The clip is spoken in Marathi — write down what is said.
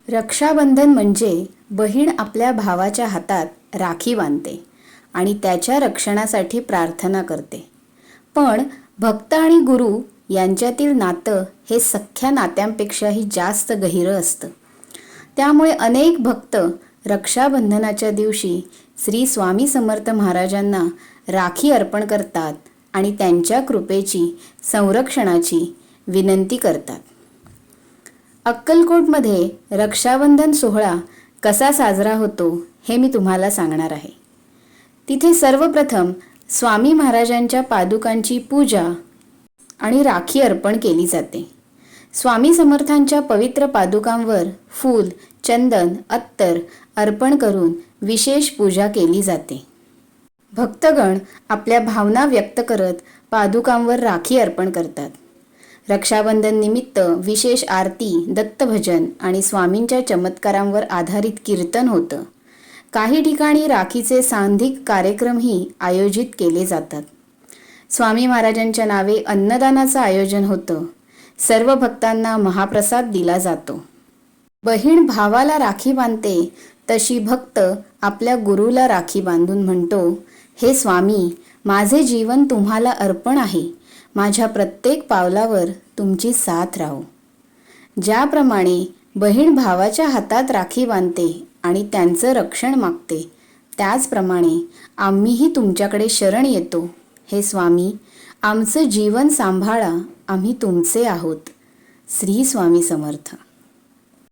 रक्षाबंधन म्हणजे बहीण आपल्या भावाच्या हातात राखी बांधते आणि त्याच्या रक्षणासाठी प्रार्थना करते. पण भक्त आणि गुरु यांच्यातील नातं हे सख्ख्या नात्यांपेक्षाही जास्त गहिरं असतं. त्यामुळे अनेक भक्त रक्षाबंधनाच्या दिवशी श्री स्वामी समर्थ महाराजांना राखी अर्पण करतात आणि त्यांच्या कृपेची, संरक्षणाची विनंती करतात. अक्कलकोटमध्ये रक्षाबंधन सोहळा कसा साजरा होतो हे मी तुम्हाला सांगणार आहे. तिथे सर्वप्रथम स्वामी महाराजांच्या पादुकांची पूजा आणि राखी अर्पण केली जाते. स्वामी समर्थांच्या पवित्र पादुकांवर फूल, चंदन, अत्तर अर्पण करून विशेष पूजा केली जाते. भक्तगण आपल्या भावना व्यक्त करत पादुकांवर राखी अर्पण करतात. रक्षाबंधन निमित्त विशेष आरती, दत्तभजन आणि स्वामींच्या चमत्कारांवर आधारित कीर्तन होतं. काही ठिकाणी राखीचे सांघिक कार्यक्रमही आयोजित केले जातात. स्वामी महाराजांच्या नावे अन्नदानाचं आयोजन होतं. सर्व भक्तांना महाप्रसाद दिला जातो. बहीण भावाला राखी बांधते तशी भक्त आपल्या गुरुला राखी बांधून म्हणतो, हे स्वामी, माझे जीवन तुम्हाला अर्पण आहे. माझ्या प्रत्येक पावलावर तुमची साथ राहो. ज्याप्रमाणे बहीण भावाच्या हातात राखी बांधते आणि त्यांचं रक्षण मागते, त्याचप्रमाणे आम्हीही तुमच्याकडे शरण येतो. हे स्वामी, आमचं जीवन सांभाळा, आम्ही तुमचे आहोत. श्री स्वामी समर्थ.